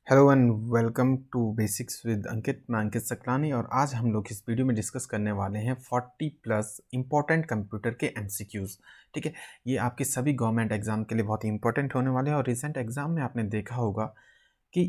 Hello and welcome to basics with Ankit. मैं अंकित सकलानी और आज हम लोग इस वीडियो में डिस्कस करने वाले हैं 40 प्लस इम्पॉर्टेंट कंप्यूटर के एमसीक्यूज़। ठीक है, ये आपके सभी गवर्नमेंट एग्जाम के लिए बहुत ही इंपॉर्टेंट होने वाले हैं और रिसेंट एग्जाम में आपने देखा होगा कि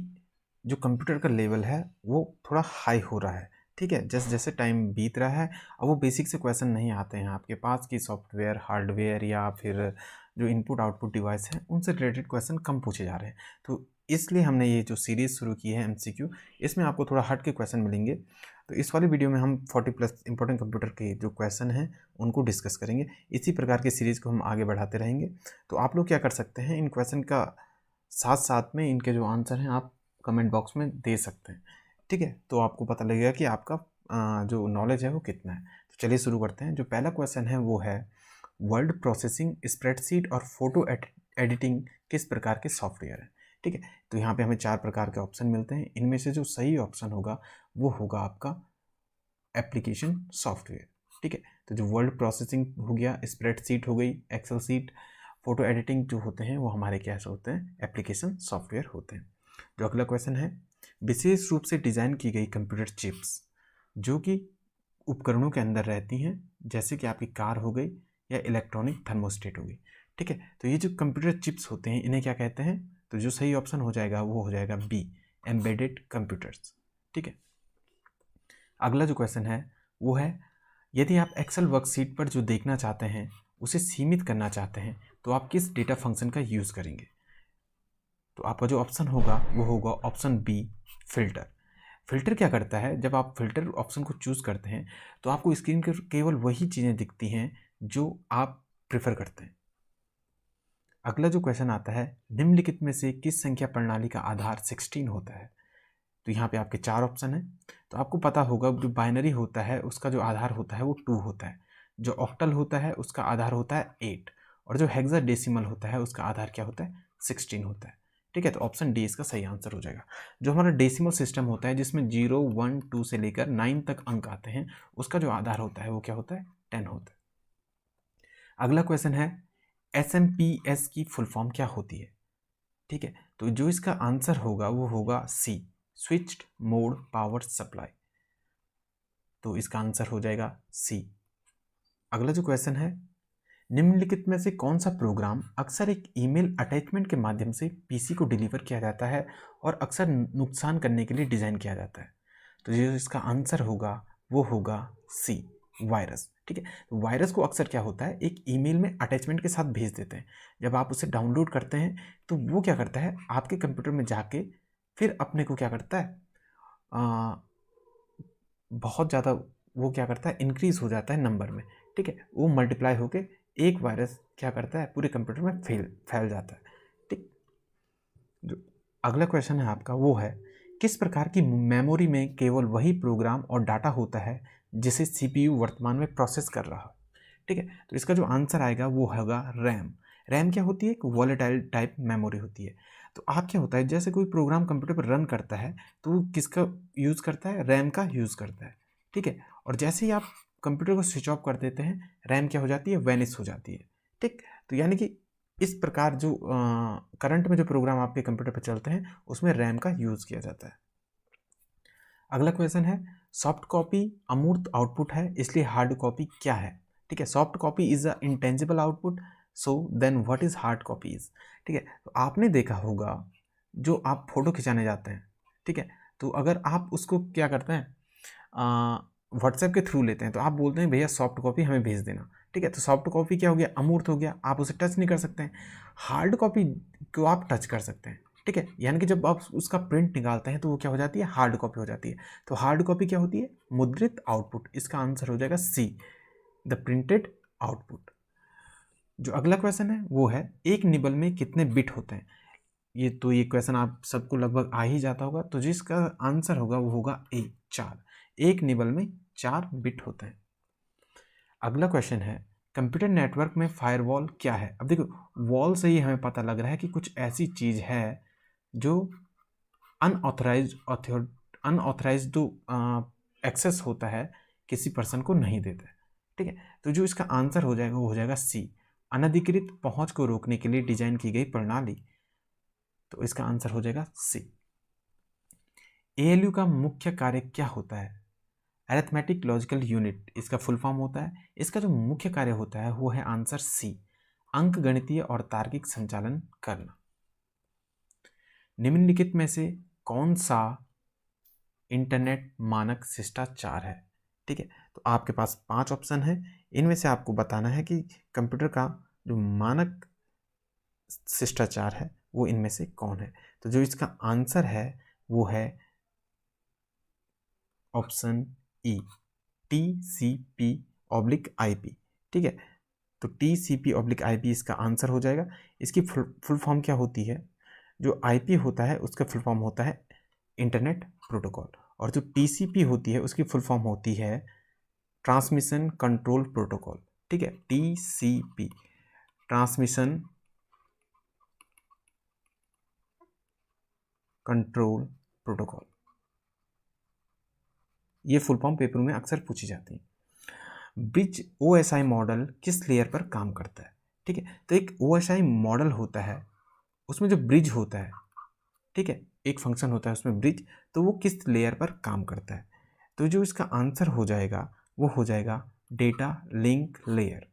जो कंप्यूटर का लेवल है वो थोड़ा हाई हो रहा है। ठीक है, जैसे जैसे टाइम बीत रहा है अब वो बेसिक से क्वेश्चन नहीं आते हैं आपके पास कि सॉफ्टवेयर हार्डवेयर या फिर जो इनपुट आउटपुट डिवाइस हैं उनसे रिलेटेड क्वेश्चन कम पूछे जा रहे हैं। तो इसलिए हमने ये जो सीरीज़ शुरू की है एमसीक्यू, इसमें आपको थोड़ा हट के क्वेश्चन मिलेंगे। तो इस वाली वीडियो में हम 40 प्लस इंपॉर्टेंट कंप्यूटर के जो क्वेश्चन हैं उनको डिस्कस करेंगे। इसी प्रकार की सीरीज़ को हम आगे बढ़ाते रहेंगे। तो आप लोग क्या कर सकते हैं, इन क्वेश्चन का साथ साथ में इनके जो आंसर हैं आप कमेंट बॉक्स में दे सकते हैं। ठीक है, तो आपको पता लगेगा कि आपका जो नॉलेज है वो कितना है। तो चलिए शुरू करते हैं। जो पहला क्वेश्चन है वो है वर्ड प्रोसेसिंग, स्प्रेडशीट और फोटो एडिटिंग किस प्रकार के सॉफ्टवेयर हैं। ठीक है, तो यहाँ पे हमें 4 प्रकार के ऑप्शन मिलते हैं। इनमें से जो सही ऑप्शन होगा वो होगा आपका एप्लीकेशन सॉफ्टवेयर। ठीक है, तो जो वर्ड प्रोसेसिंग हो गया, स्प्रेडशीट हो गई, एक्सेल सीट, फोटो एडिटिंग जो होते हैं वो हमारे क्या होते हैं, एप्लीकेशन सॉफ्टवेयर होते हैं। जो अगला क्वेश्चन है, विशेष रूप से डिज़ाइन की गई कंप्यूटर चिप्स जो कि उपकरणों के अंदर रहती हैं, जैसे कि आपकी कार हो गई या इलेक्ट्रॉनिक थर्मोस्टेट हो गई। ठीक है, तो ये जो कंप्यूटर चिप्स होते हैं इन्हें क्या कहते हैं, तो जो सही ऑप्शन हो जाएगा वो हो जाएगा बी, एम्बेडेड कंप्यूटर्स। ठीक है, अगला जो क्वेश्चन है वो है, यदि आप एक्सेल वर्कशीट पर जो देखना चाहते हैं उसे सीमित करना चाहते हैं तो आप किस डेटा फंक्शन का यूज़ करेंगे। तो आपका जो ऑप्शन होगा वो होगा ऑप्शन बी, फिल्टर। फिल्टर क्या करता है, जब आप फिल्टर ऑप्शन को चूज़ करते हैं तो आपको स्क्रीन पर केवल वही चीज़ें दिखती हैं जो आप प्रेफर करते हैं। अगला जो क्वेश्चन आता है, निम्नलिखित में से किस संख्या प्रणाली का आधार 16 होता है। तो यहाँ पे आपके 4 ऑप्शन हैं। तो आपको पता होगा जो बाइनरी होता है उसका जो आधार होता है वो 2 होता है, जो ऑक्टल होता है उसका आधार होता है 8 और जो हेक्साडेसिमल होता है उसका आधार क्या होता है, 16 होता है। ठीक है, तो ऑप्शन डी इसका सही आंसर हो जाएगा। जो हमारा डेसिमल सिस्टम होता है जिसमें 0, 1, 2 से लेकर 9 तक अंक आते हैं, उसका जो आधार होता है वो क्या होता है, 10 होता है। अगला क्वेश्चन है, SMPS की फुल फॉर्म क्या होती है। ठीक है, तो जो इसका आंसर होगा वो होगा सी, स्विच्ड मोड पावर सप्लाई। तो इसका आंसर हो जाएगा सी। अगला जो क्वेश्चन है, निम्नलिखित में से कौन सा प्रोग्राम अक्सर एक ईमेल अटैचमेंट के माध्यम से पीसी को डिलीवर किया जाता है और अक्सर नुकसान करने के लिए डिज़ाइन किया जाता है। तो जो इसका आंसर होगा वो होगा सी, वायरस। ठीक है, तो वायरस को अक्सर क्या होता है, एक ईमेल में अटैचमेंट के साथ भेज देते हैं। जब आप उसे डाउनलोड करते हैं तो वो क्या करता है, आपके कंप्यूटर में जाके फिर अपने को क्या करता है, बहुत ज़्यादा वो क्या करता है, इंक्रीज़ हो जाता है नंबर में। ठीक है, वो मल्टीप्लाई होके एक वायरस क्या करता है, पूरे कंप्यूटर में फैल जाता है। ठीक, जो अगला क्वेश्चन है आपका वो है, किस प्रकार की मेमोरी में केवल वही प्रोग्राम और डाटा होता है जिसे सीपीयू वर्तमान में प्रोसेस कर रहा है। ठीक है, तो इसका जो आंसर आएगा वो होगा रैम। रैम क्या होती है, एक वॉलेटाइल टाइप मेमोरी होती है। तो आप क्या होता है, जैसे कोई प्रोग्राम कंप्यूटर पर रन करता है तो वो किसका यूज़ करता है, रैम का यूज़ करता है। ठीक है, और जैसे ही आप कंप्यूटर को स्विच ऑफ कर देते हैं रैम क्या हो जाती है, वैनिश हो जाती है। ठीक, तो यानी कि इस प्रकार जो करंट में जो प्रोग्राम आपके कंप्यूटर पर चलते हैं उसमें रैम का यूज़ किया जाता है। अगला क्वेश्चन है, सॉफ्ट कॉपी अमूर्त आउटपुट है इसलिए हार्ड कॉपी क्या है। ठीक है, soft copy is a intangible output, so then what is hard copy is. ठीक है, तो आपने देखा होगा जो आप फोटो खिंचाने जाते हैं, ठीक है, तो अगर आप उसको क्या करते हैं, व्हाट्सएप के थ्रू लेते हैं तो आप बोलते हैं भैया सॉफ्ट कॉपी हमें भेज देना। ठीक है, तो सॉफ्ट कॉपी क्या हो गया, अमूर्त हो गया, आप उसे टच नहीं कर सकते हैं। हार्ड कॉपी को आप टच कर सकते हैं। ठीक है, यानी कि जब आप उसका प्रिंट निकालते हैं तो वो क्या हो जाती है, हार्ड कॉपी हो जाती है। तो हार्ड कॉपी क्या होती है, मुद्रित आउटपुट। इसका आंसर हो जाएगा सी, द प्रिंटेड आउटपुट। जो अगला क्वेश्चन है वो है, एक निबल में कितने बिट होते हैं। ये क्वेश्चन आप सबको लगभग आ ही जाता होगा। तो जिसका आंसर होगा वो होगा ए, 4। एक निबल में 4 बिट होते हैं। अगला क्वेश्चन है, कंप्यूटर नेटवर्क में फायरवॉल क्या है। अब देखो, वॉल से ही हमें पता लग रहा है कि कुछ ऐसी चीज़ है जो अनऑथराइज जो एक्सेस होता है किसी पर्सन को नहीं देता है। ठीक है, तो जो इसका आंसर हो जाएगा वो हो जाएगा सी, अनधिकृत पहुंच को रोकने के लिए डिजाइन की गई प्रणाली। तो इसका आंसर हो जाएगा सी। ALU का मुख्य कार्य क्या होता है? अरिथमेटिक लॉजिकल यूनिट इसका फुल फॉर्म होता है। इसका जो मुख्य कार्य होता है वो है आंसर सी, अंक गणितीय और तार्किक संचालन करना। निम्नलिखित में से कौन सा इंटरनेट मानक शिष्टाचार है? ठीक है, तो आपके पास 5 ऑप्शन है, इनमें से आपको बताना है कि कंप्यूटर का जो मानक शिष्टाचार है वो इनमें से कौन है। तो जो इसका आंसर है वो है ऑप्शन ई, TCP/IP। ठीक है, तो TCP/IP इसका आंसर हो जाएगा। इसकी फुल फॉर्म क्या होती है? जो IP होता है उसका फुल फॉर्म होता है इंटरनेट प्रोटोकॉल, और जो TCP होती है उसकी फुल फॉर्म होती है ट्रांसमिशन कंट्रोल प्रोटोकॉल। ठीक है, TCP ट्रांसमिशन कंट्रोल प्रोटोकॉल, ये फुल फॉर्म पेपर में अक्सर पूछी जाती है। ब्रिज OSI मॉडल किस लेयर पर काम करता है? ठीक है, तो एक OSI मॉडल होता है, उसमें जो ब्रिज होता है, ठीक है, एक फंक्शन होता है उसमें ब्रिज, तो वो किस लेयर पर काम करता है? तो जो इसका आंसर हो जाएगा वो हो जाएगा डेटा लिंक लेयर।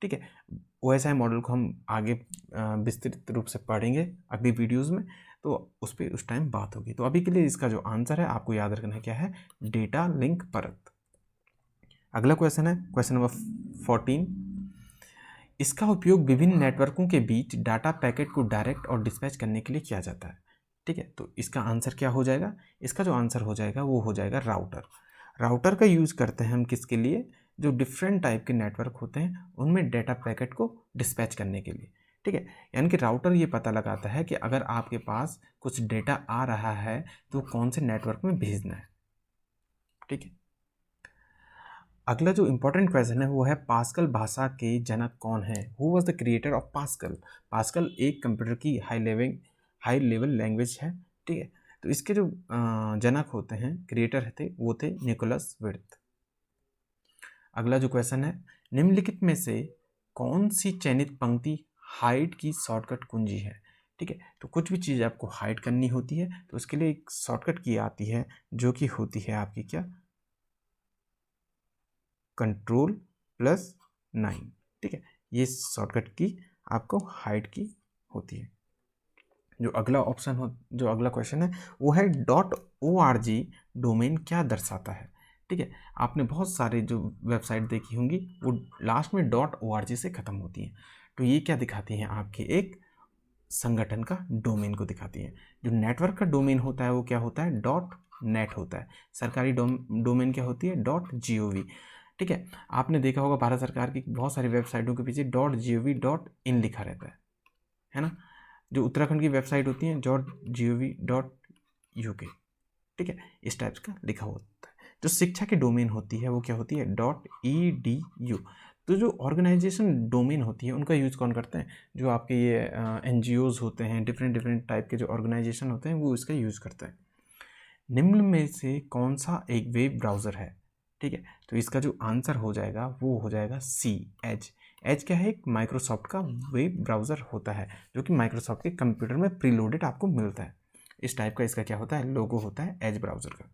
ठीक है, OSI मॉडल को हम आगे विस्तृत रूप से पढ़ेंगे अगली वीडियोस में, तो उस पर उस टाइम बात होगी। तो अभी के लिए इसका जो आंसर है आपको याद रखना है क्या है? डेटा लिंक परत। अगला क्वेश्चन है क्वेश्चन नंबर 14। इसका उपयोग विभिन्न नेटवर्कों के बीच डाटा पैकेट को डायरेक्ट और डिस्पैच करने के लिए किया जाता है। ठीक है, तो इसका आंसर क्या हो जाएगा? इसका जो आंसर हो जाएगा वो हो जाएगा राउटर। राउटर का यूज़ करते हैं हम किसके लिए? जो डिफरेंट टाइप के नेटवर्क होते हैं उनमें डाटा पैकेट को डिस्पैच करने के लिए। ठीक है, यानी कि राउटर ये पता लगाता है कि अगर आपके पास कुछ डेटा आ रहा है तो कौन से नेटवर्क में भेजना है। ठीक है, अगला जो इंपॉर्टेंट क्वेश्चन है वो है पास्कल भाषा के जनक कौन है? Who was the creator of pascal? Pascal एक कंप्यूटर की हाई लेवल लैंग्वेज है। ठीक है, तो इसके जो जनक होते हैं, क्रिएटर थे, वो थे निकोलस विर्थ। अगला जो क्वेश्चन है, निम्नलिखित में से कौन सी चयनित पंक्ति हाइड की शॉर्टकट कुंजी है? ठीक है, तो कुछ भी चीज़ आपको हाइड करनी होती है तो उसके लिए एक शॉर्टकट की आती है जो कि होती है आपकी क्या? Ctrl+9। ठीक है, ये शॉर्टकट की आपको हाइड की होती है। जो अगला क्वेश्चन है वो है .org डोमेन क्या दर्शाता है? ठीक है, आपने बहुत सारे जो वेबसाइट देखी होंगी वो लास्ट में .org से ख़त्म होती हैं, तो ये क्या दिखाती हैं? आपके एक संगठन का डोमेन को दिखाती हैं। जो नेटवर्क का डोमेन होता है वो क्या होता है? .net होता है। सरकारी डोमेन क्या होती है? .gov। ठीक है, आपने देखा होगा भारत सरकार की बहुत सारी वेबसाइटों के पीछे .gov.in लिखा रहता है ना। जो उत्तराखंड की वेबसाइट होती है .gov.uk। ठीक है, इस टाइप्स का लिखा होता है। जो शिक्षा की डोमेन होती है वो क्या होती है? .edu। तो जो ऑर्गेनाइजेशन डोमेन होती है उनका यूज़ कौन करते हैं? जो आपके ये NGOs होते हैं, डिफरेंट टाइप के जो ऑर्गेनाइजेशन होते हैं वो इसका यूज़ करते हैं। निम्न में से कौन सा एक वेब ब्राउज़र है? ठीक है, तो इसका जो आंसर हो जाएगा वो हो जाएगा सी, एज। एज क्या है? एक माइक्रोसॉफ्ट का वेब ब्राउज़र होता है जो कि माइक्रोसॉफ्ट के कंप्यूटर में प्रीलोडेड आपको मिलता है। इस टाइप का इसका क्या होता है? लोगो होता है एज ब्राउज़र का।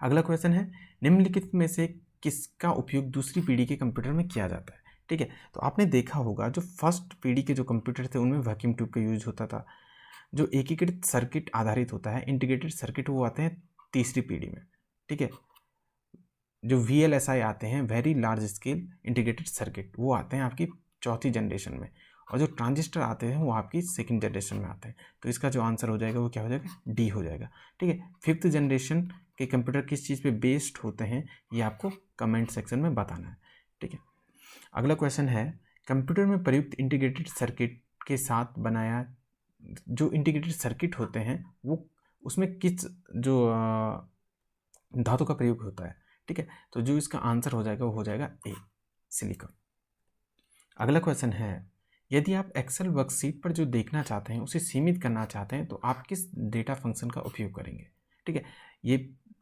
अगला क्वेश्चन है, निम्नलिखित में से किसका उपयोग दूसरी पीढ़ी के कंप्यूटर में किया जाता है? ठीक है, तो आपने देखा होगा जो फर्स्ट पीढ़ी के जो कंप्यूटर थे उनमें वैक्यूम ट्यूब का यूज होता था। जो एकीकृत सर्किट आधारित होता है, इंटीग्रेटेड सर्किट, वो आते हैं तीसरी पीढ़ी में। ठीक है, जो VLSI आते हैं, very large scale integrated circuit, वो आते हैं आपकी चौथी जनरेशन में, और जो ट्रांजिस्टर आते हैं वो आपकी सेकंड जनरेशन में आते हैं। तो इसका जो आंसर हो जाएगा वो क्या हो जाएगा? डी हो जाएगा। ठीक है, फिफ्थ जनरेशन के कंप्यूटर किस चीज़ पे बेस्ड होते हैं ये आपको कमेंट सेक्शन में बताना है। ठीक है, अगला क्वेश्चन है, कंप्यूटर में प्रयुक्त इंटीग्रेटेड सर्किट के साथ बनाया जो इंटीग्रेटेड सर्किट होते हैं वो उसमें किस जो धातु का प्रयोग होता है? ठीक है, तो जो इसका आंसर हो जाएगा वो हो जाएगा ए, सिलिकॉन। अगला क्वेश्चन है, यदि आप एक्सेल वर्कशीट पर जो देखना चाहते हैं उसे सीमित करना चाहते हैं तो आप किस डेटा फंक्शन का उपयोग करेंगे? ठीक है, ये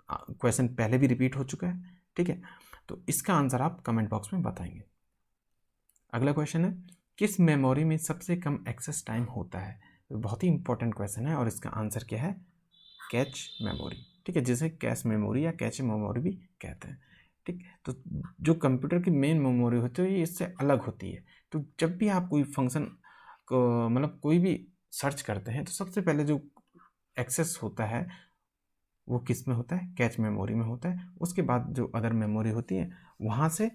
क्वेश्चन पहले भी रिपीट हो चुका है। ठीक है, तो इसका आंसर आप कमेंट बॉक्स में बताएंगे। अगला क्वेश्चन है, किस मेमोरी में सबसे कम एक्सेस टाइम होता है? तो बहुत ही इंपॉर्टेंट क्वेश्चन है और इसका आंसर क्या है? कैच मेमोरी, ठीक है, जिसे कैश मेमोरी या कैचे मेमोरी भी कहते हैं। ठीक, तो जो कंप्यूटर की मेन मेमोरी होती है ये इससे अलग होती है। तो जब भी आप कोई फंक्शन को मतलब कोई भी सर्च करते हैं तो सबसे पहले जो एक्सेस होता है वो किस में होता है, कैच मेमोरी में होता है। उसके बाद जो अदर मेमोरी होती है वहाँ से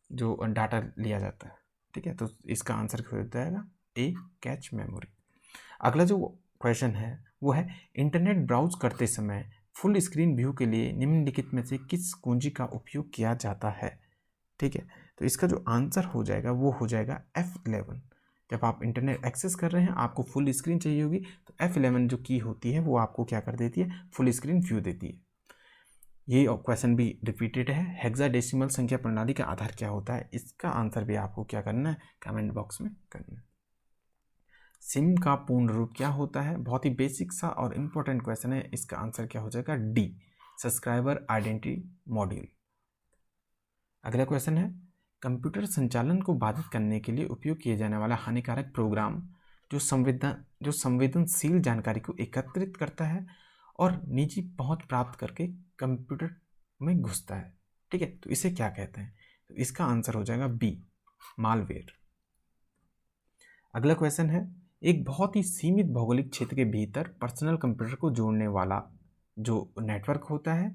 जो डाटा लिया जाता है। ठीक है, तो इसका आंसर हो जाएगा ए, कैच मेमोरी। अगला जो क्वेश्चन है वो है इंटरनेट ब्राउज करते समय फुल स्क्रीन व्यू के लिए निम्नलिखित में से किस कुंजी का उपयोग किया जाता है। ठीक है, तो इसका जो आंसर हो जाएगा वो हो जाएगा F11। जब आप इंटरनेट एक्सेस कर रहे हैं आपको फुल स्क्रीन चाहिए होगी तो F11 जो की होती है वो आपको क्या कर देती है, फुल स्क्रीन व्यू देती है। ये क्वेश्चन भी रिपीटेड है। हेक्साडेसिमल संख्या प्रणाली का आधार क्या होता है, इसका आंसर भी आपको क्या करना है, कमेंट बॉक्स में करना है। सिम का पूर्ण रूप क्या होता है, बहुत ही बेसिक सा और इम्पोर्टेंट क्वेश्चन है। इसका आंसर क्या हो जाएगा, डी, सब्सक्राइबर आइडेंटिटी मॉड्यूल। अगला क्वेश्चन है कंप्यूटर संचालन को बाधित करने के लिए उपयोग किए जाने वाला हानिकारक प्रोग्राम जो संवेदनशील जानकारी को एकत्रित करता है और निजी पहुंच प्राप्त करके कंप्यूटर में घुसता है। ठीक है, तो इसे क्या कहते हैं, तो इसका आंसर हो जाएगा बी, मालवेयर। अगला क्वेश्चन है एक बहुत ही सीमित भौगोलिक क्षेत्र के भीतर पर्सनल कंप्यूटर को जोड़ने वाला जो नेटवर्क होता है,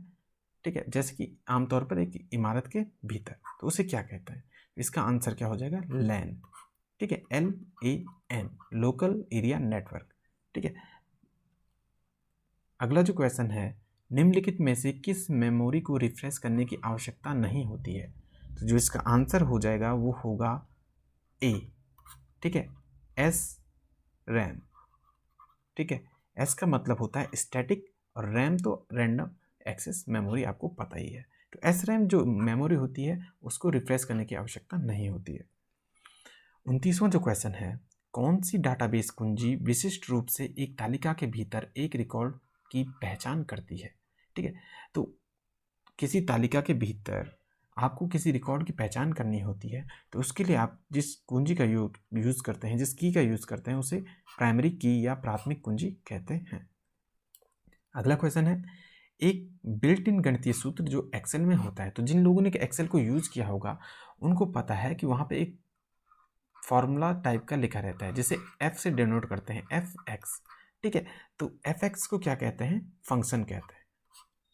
ठीक है, जैसे कि आमतौर पर एक इमारत के भीतर, तो उसे क्या कहते हैं, इसका आंसर क्या हो जाएगा, लैन। ठीक है, LAN, लोकल एरिया नेटवर्क। ठीक है, अगला जो क्वेश्चन है निम्नलिखित में से किस मेमोरी को रिफ्रेश करने की आवश्यकता नहीं होती है, तो जो इसका आंसर हो जाएगा वो होगा ए। ठीक है, SRAM। ठीक है, एस का मतलब होता है स्टैटिक और रैम तो रैंडम एक्सेस मेमोरी, आपको पता ही है। तो SRAM जो मेमोरी होती है उसको रिफ्रेश करने की आवश्यकता नहीं होती है। 29वां जो क्वेश्चन है कौन सी डाटाबेस कुंजी विशिष्ट रूप से एक तालिका के भीतर एक रिकॉर्ड की पहचान करती है। ठीक है, तो किसी तालिका के भीतर आपको किसी रिकॉर्ड की पहचान करनी होती है तो उसके लिए आप जिस कुंजी का यूज़ करते हैं, जिस की का यूज़ करते हैं उसे प्राइमरी की या प्राथमिक कुंजी कहते हैं। अगला क्वेश्चन है एक बिल्ट इन गणितीय सूत्र जो एक्सेल में होता है, तो जिन लोगों ने एक्सेल को यूज़ किया होगा उनको पता है कि वहाँ पे एक फॉर्मूला टाइप का लिखा रहता है जिसे F से डिनोट करते हैं, FX। ठीक है, तो FX को क्या कहते हैं, फंक्शन कहते हैं।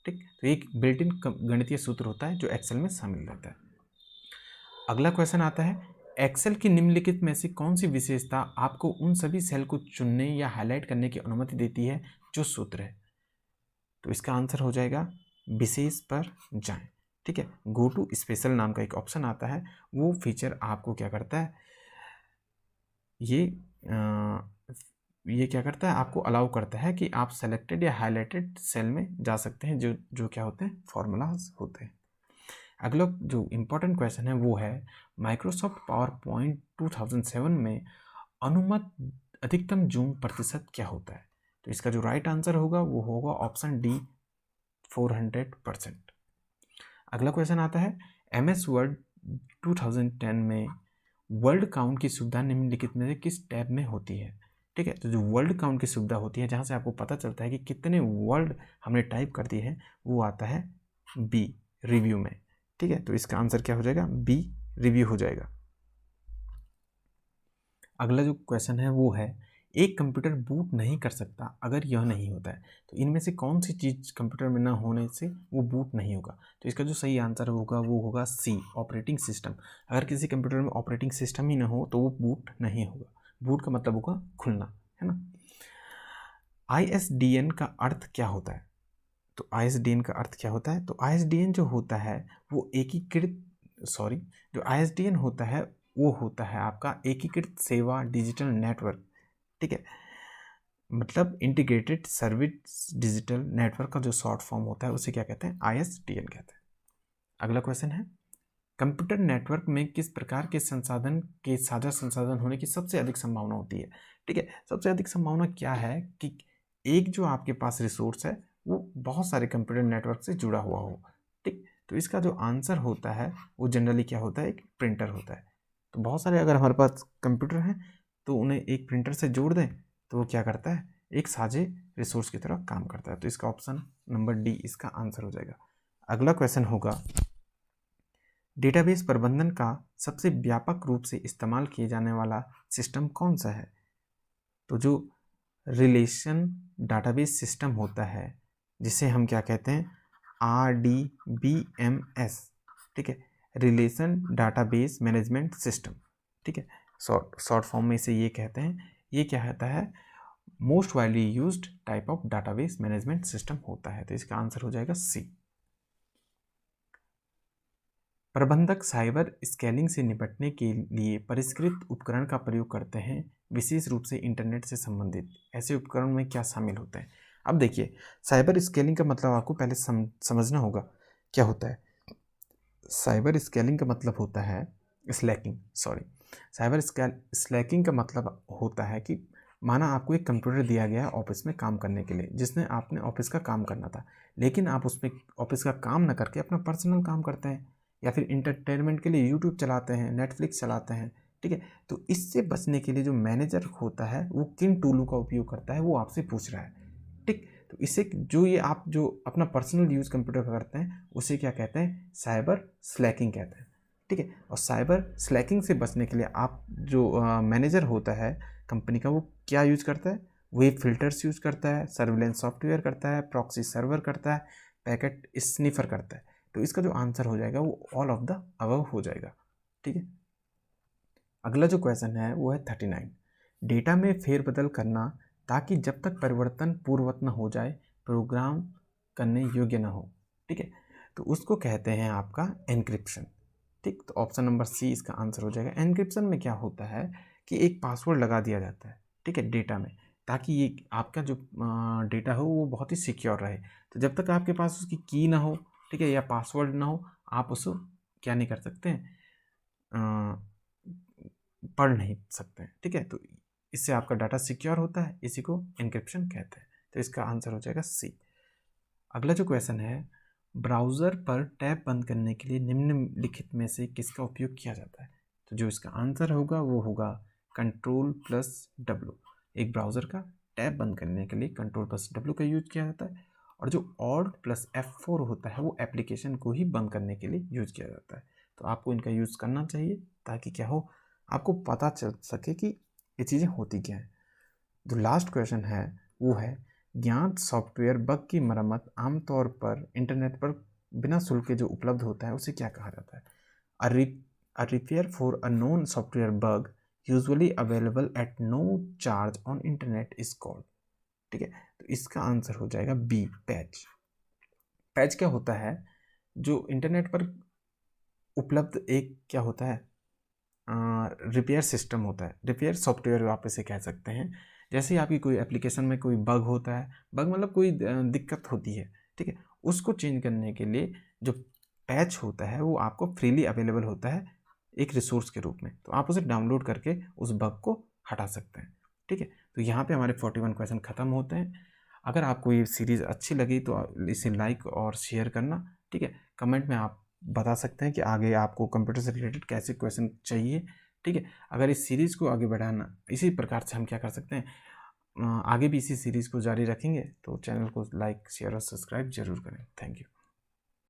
ठीक, तो एक बिल्ट इन गणितीय सूत्र होता है जो एक्सेल में शामिल रहता है। अगला क्वेश्चन आता है एक्सेल की निम्नलिखित में से कौन सी विशेषता आपको उन सभी सेल को चुनने या हाईलाइट करने की अनुमति देती है जो सूत्र है, तो इसका आंसर हो जाएगा विशेष पर जाएं। ठीक है, गो टू स्पेशल नाम का एक ऑप्शन आता है, वो फीचर आपको क्या करता है, ये क्या करता है, आपको अलाउ करता है कि आप सेलेक्टेड या हाईलाइटेड सेल में जा सकते हैं जो जो क्या होते हैं, फॉर्मूलाज होते हैं। अगला जो इम्पोर्टेंट क्वेश्चन है वो है माइक्रोसॉफ्ट पावर पॉइंट 2007 में अनुमत अधिकतम जूम प्रतिशत क्या होता है, तो इसका जो राइट आंसर होगा वो होगा ऑप्शन डी, 400%। अगला क्वेश्चन आता है MS वर्ड 2010 में वर्ल्ड काउंट की सुविधा निम्नलिखित में से किस टैब में होती है। ठीक है, तो जो वर्ल्ड काउंट की सुविधा होती है जहाँ से आपको पता चलता है कि कितने वर्ड हमने टाइप कर दिए हैं, वो आता है बी, रिव्यू में। ठीक है, तो इसका आंसर क्या हो जाएगा, बी, रिव्यू हो जाएगा। अगला जो क्वेश्चन है वो है एक कंप्यूटर बूट नहीं कर सकता अगर यह नहीं होता है, तो इनमें से कौन सी चीज़ कंप्यूटर में ना होने से वो बूट नहीं होगा, तो इसका जो सही आंसर होगा वो होगा सी, ऑपरेटिंग सिस्टम। अगर किसी कंप्यूटर में ऑपरेटिंग सिस्टम ही ना हो तो वो बूट नहीं होगा। बूट का मतलब होगा खुलना, है ना। ISDN का अर्थ क्या होता है, तो ISDN का अर्थ क्या होता है, तो ISDN जो होता है वो जो ISDN होता है वो होता है आपका एकीकृत सेवा डिजिटल नेटवर्क। ठीक है, मतलब इंटीग्रेटेड सर्विस डिजिटल नेटवर्क का जो शॉर्ट फॉर्म होता है उसे क्या कहते हैं, ISDN कहते हैं। अगला क्वेश्चन है कंप्यूटर नेटवर्क में किस प्रकार के संसाधन के साझा संसाधन होने की सबसे अधिक संभावना होती है। ठीक है, सबसे अधिक संभावना क्या है कि एक जो आपके पास रिसोर्स है वो बहुत सारे कंप्यूटर नेटवर्क से जुड़ा हुआ हो। ठीक, तो इसका जो आंसर होता है वो जनरली क्या होता है, एक प्रिंटर होता है। तो बहुत सारे अगर हमारे पास कंप्यूटर हैं तो उन्हें एक प्रिंटर से जोड़ दें तो वो क्या करता है, एक साझे रिसोर्स की तरह काम करता है। तो इसका ऑप्शन नंबर डी इसका आंसर हो जाएगा। अगला क्वेश्चन होगा, डेटाबेस प्रबंधन का सबसे व्यापक रूप से इस्तेमाल किए जाने वाला सिस्टम कौन सा है? तो जो रिलेशन डाटाबेस सिस्टम होता है जिसे हम क्या कहते हैं, RDBMS, ठीक है, रिलेशन डाटाबेस मैनेजमेंट सिस्टम, ठीक है, शॉर्ट फॉर्म में इसे ये कहते हैं। ये क्या होता है, most widely used type of database management system होता है। तो इसका आंसर हो जाएगा सी। प्रबंधक साइबर स्कैनिंग से निपटने के लिए परिष्कृत उपकरण का प्रयोग करते हैं, विशेष रूप से इंटरनेट से संबंधित ऐसे उपकरण में क्या शामिल होते हैं? अब देखिए, साइबर स्कैनिंग का मतलब आपको पहले समझना होगा क्या होता है। साइबर स्कैनिंग का मतलब होता है साइबर स्लैकिंग का मतलब होता है कि माना आपको एक कंप्यूटर दिया गया है ऑफिस में काम करने के लिए, जिसने आपने ऑफिस का काम करना था, लेकिन आप उसमें ऑफिस का काम न करके अपना पर्सनल काम करते हैं या फिर इंटरटेनमेंट के लिए यूट्यूब चलाते हैं, नेटफ्लिक्स चलाते हैं, ठीक है। तो इससे बचने के लिए जो मैनेजर होता है वो किन टूलों का उपयोग करता है वो आपसे पूछ रहा है, ठीक। तो इससे जो ये आप जो अपना पर्सनल यूज़ कंप्यूटर का करते हैं उसे क्या कहते हैं, साइबर स्लैकिंग कहते हैं, ठीक है। और साइबर स्लैकिंग से बचने के लिए आप जो मैनेजर होता है कंपनी का वो क्या यूज़ करता है, वेब फिल्टर्स यूज़ करता है, सर्विलेंस सॉफ्टवेयर करता है, प्रॉक्सी सर्वर करता है, पैकेट स्निफर करता है। तो इसका जो आंसर हो जाएगा वो ऑल ऑफ द अबव हो जाएगा, ठीक है। अगला जो क्वेश्चन है वो है 39, डेटा में फेरबदल करना ताकि जब तक परिवर्तन पूर्ववत न हो जाए प्रोग्राम करने योग्य न हो, ठीक है। तो उसको कहते हैं आपका एन्क्रिप्शन, ठीक। तो ऑप्शन नंबर सी इसका आंसर हो जाएगा। एन्क्रिप्शन में क्या होता है कि एक पासवर्ड लगा दिया जाता है, ठीक है, डेटा में, ताकि ये आपका जो डेटा हो वो बहुत ही सिक्योर रहे। तो जब तक आपके पास उसकी की ना हो, ठीक है, या पासवर्ड ना हो, आप उसको क्या नहीं कर सकते हैं, पढ़ नहीं सकते हैं, ठीक है। तो इससे आपका डाटा सिक्योर होता है, इसी को एन्क्रिप्शन कहते हैं। तो इसका आंसर हो जाएगा सी। अगला जो क्वेश्चन है, ब्राउज़र पर टैब बंद करने के लिए निम्नलिखित में से किसका उपयोग किया जाता है? तो जो इसका आंसर होगा वो होगा Ctrl+W। एक ब्राउज़र का टैब बंद करने के लिए Ctrl+W का यूज किया जाता है, और जो Alt+F4 होता है वो एप्लीकेशन को ही बंद करने के लिए यूज किया जाता है। तो आपको इनका यूज़ करना चाहिए ताकि क्या हो, आपको पता चल सके कि ये चीज़ें होती क्या हैं। जो लास्ट क्वेश्चन है वो है, ज्ञात सॉफ्टवेयर बग की मरम्मत आमतौर पर इंटरनेट पर बिना शुल्क के जो उपलब्ध होता है उसे क्या कहा जाता है? A repair for a known software bug usually available at no charge on internet is called, ठीक है। तो इसका आंसर हो जाएगा बी, पैच। पैच क्या होता है, जो इंटरनेट पर उपलब्ध एक क्या होता है, रिपेयर सिस्टम होता है, रिपेयर सॉफ्टवेयर आप इसे कह सकते हैं। जैसे ही आपकी कोई एप्लीकेशन में कोई बग होता है, बग मतलब कोई दिक्कत होती है, ठीक है, उसको चेंज करने के लिए जो पैच होता है वो आपको फ्रीली अवेलेबल होता है एक रिसोर्स के रूप में। तो आप उसे डाउनलोड करके उस बग को हटा सकते हैं, ठीक है। तो यहाँ पे हमारे 41 क्वेश्चन ख़त्म होते हैं। अगर आपको ये सीरीज़ अच्छी लगी तो इसे लाइक और शेयर करना, ठीक है। कमेंट में आप बता सकते हैं कि आगे आपको कंप्यूटर से रिलेटेड कैसे क्वेश्चन चाहिए, ठीक है। अगर इस सीरीज़ को आगे बढ़ाना, इसी प्रकार से हम क्या कर सकते हैं, आगे भी इसी सीरीज़ को जारी रखेंगे। तो चैनल को लाइक शेयर और सब्सक्राइब जरूर करें। Thank you.